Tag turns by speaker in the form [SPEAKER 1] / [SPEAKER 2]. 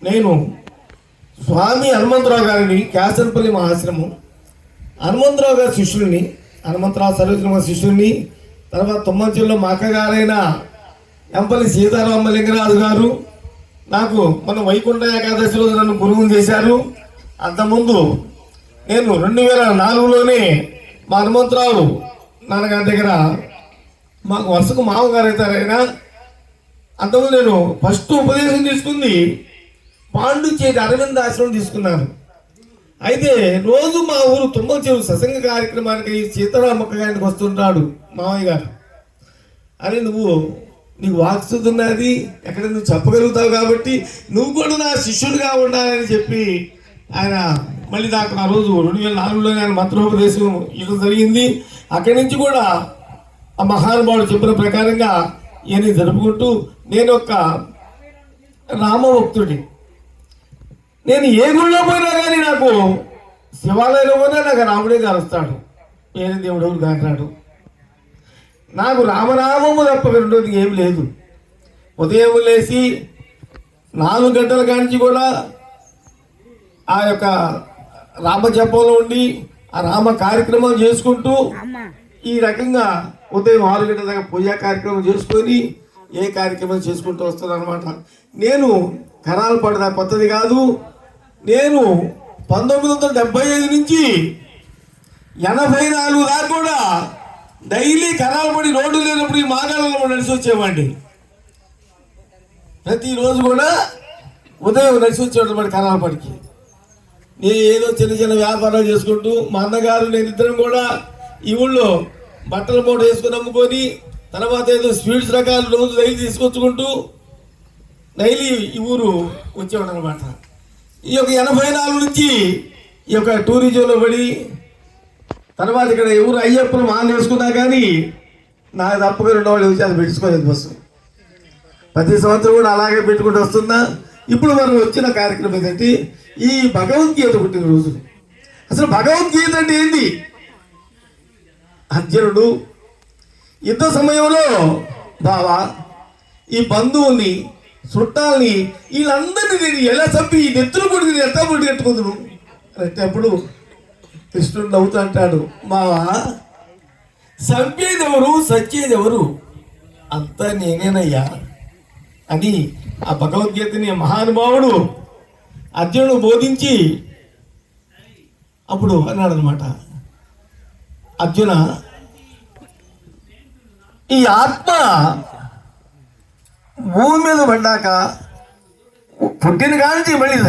[SPEAKER 1] నేను స్వామి హనుమంతరావు గారిని క్యాసన్పల్లి మా ఆశ్రమం హనుమంతరావు గారి శిష్యుడిని, హనుమంతరావు సర్వజన శిష్యుడిని. తర్వాత తుమ్మంచెల్లో మా అక్కగారైన ఎంపల్లి సీతారామ లింగరాజు గారు నాకు మన వైకుంఠ ఏకాదశిలో నన్ను గురువుని చేశారు. అంతకుముందు నేను 2004లోనే మా హనుమంతరావు నాన్నగారి దగ్గర మాకు వరుసకు మామగారు అవుతారైనా. అంతకుముందు నేను ఫస్ట్ ఉపదేశం తీసుకుంది పాండుచేరి అరవింద ఆశ్రమం తీసుకున్నాను. అయితే రోజు మా ఊరు తుమ్మచెరు సత్సంగ కార్యక్రమానికి సీతారామక్క గారికి వస్తుంటాడు మామయ్య గారు. అని నీకు వాక్శుద్ధి ఉన్నది, ఎక్కడ నువ్వు చెప్పగలుగుతావు కాబట్టి నువ్వు కూడా నా శిష్యుడిగా ఉండాలని చెప్పి ఆయన మళ్ళీ నాకు ఆ రోజు 2004లోనే ఆయన మంత్రోపదేశం ఇవ్వడం జరిగింది. అక్కడి నుంచి కూడా ఆ మహానుభావుడు చెప్పిన ప్రకారంగా ఇవన్నీ జరుపుకుంటూ నేను ఒక రామభక్తుడి. నేను ఏ గుళ్ళో పోయినా కానీ నాకు శివాలయంలో పోయినా నాకు రాముడే గారు వస్తాడు, వేరే దేవుడు ఎవరు కాంటాడు. నాకు రామనామము తప్ప రెండోది ఏం లేదు. ఉదయం లేచి 4 గంటల కాంచి కూడా ఆ యొక్క రామజపంలో ఉండి ఆ రామ కార్యక్రమం చేసుకుంటూ ఈ రకంగా ఉదయం 6 గంటల దాకా పూజా కార్యక్రమం చేసుకొని ఏ కార్యక్రమం చేసుకుంటూ వస్తున్నాను అనమాట. నేను కరాలు పడదా కొత్తది కాదు. నేను 1975 నుంచి 84 దాకా కూడా డైలీ కరాలు పడి రోడ్డు లేనప్పుడు ఈ మాగాళ్ళలో నడిచి వచ్చేవాడిని. ప్రతిరోజు కూడా ఉదయం నడిచి వచ్చేవాడు కరాలు పడికి. నేను ఏదో చిన్న చిన్న వ్యాపారాలు చేసుకుంటూ మా అన్నగారు నేను ఇద్దరం కూడా ఈ ఊళ్ళో బట్టల మూట వేసుకుని అమ్ముకొని తర్వాత ఏదో స్వీట్స్ రకాలు రోజు డైలీ తీసుకొచ్చుకుంటూ డైలీ ఈ ఊరు వచ్చేవాడు అనమాట. ఈ యొక్క 84 నుంచి ఈ యొక్క టూరిజంలో పడి తర్వాత ఇక్కడ ఎవరు అయ్యప్పను మాన్ వేసుకున్నా కానీ నాకు తప్పగా 2 వాళ్ళు వచ్చి అది పెట్టుకోలేదు బస్సు. ప్రతి సంవత్సరం కూడా అలాగే పెట్టుకుంటూ వస్తున్నా. ఇప్పుడు మనం వచ్చిన కార్యక్రమం ఏంటంటే ఈ భగవద్గీత పుట్టినరోజు. అసలు భగవద్గీత అంటే ఏంటి? అర్జునుడు యుద్ధ సమయంలో బావా ఈ బంధువుల్ని చుట్టాలని వీళ్ళందరినీ నేను ఎలా చంపి ఈ నెత్తులు కూడా నేను ఎట్లా పుట్టి కట్టుకుందును అప్పుడు కృష్ణుడు నవ్వుతూ అంటాడు, మావా చంపేదెవరు సచ్చేదెవరు అంతా నేనేనయ్యా అని ఆ భగవద్గీతని మహానుభావుడు అర్జునుడు బోధించి అప్పుడు అన్నాడు అనమాట, అర్జున ఈ ఆత్మ భూమి మీద పడ్డాక పుట్టిన కాంచి మళ్ళీ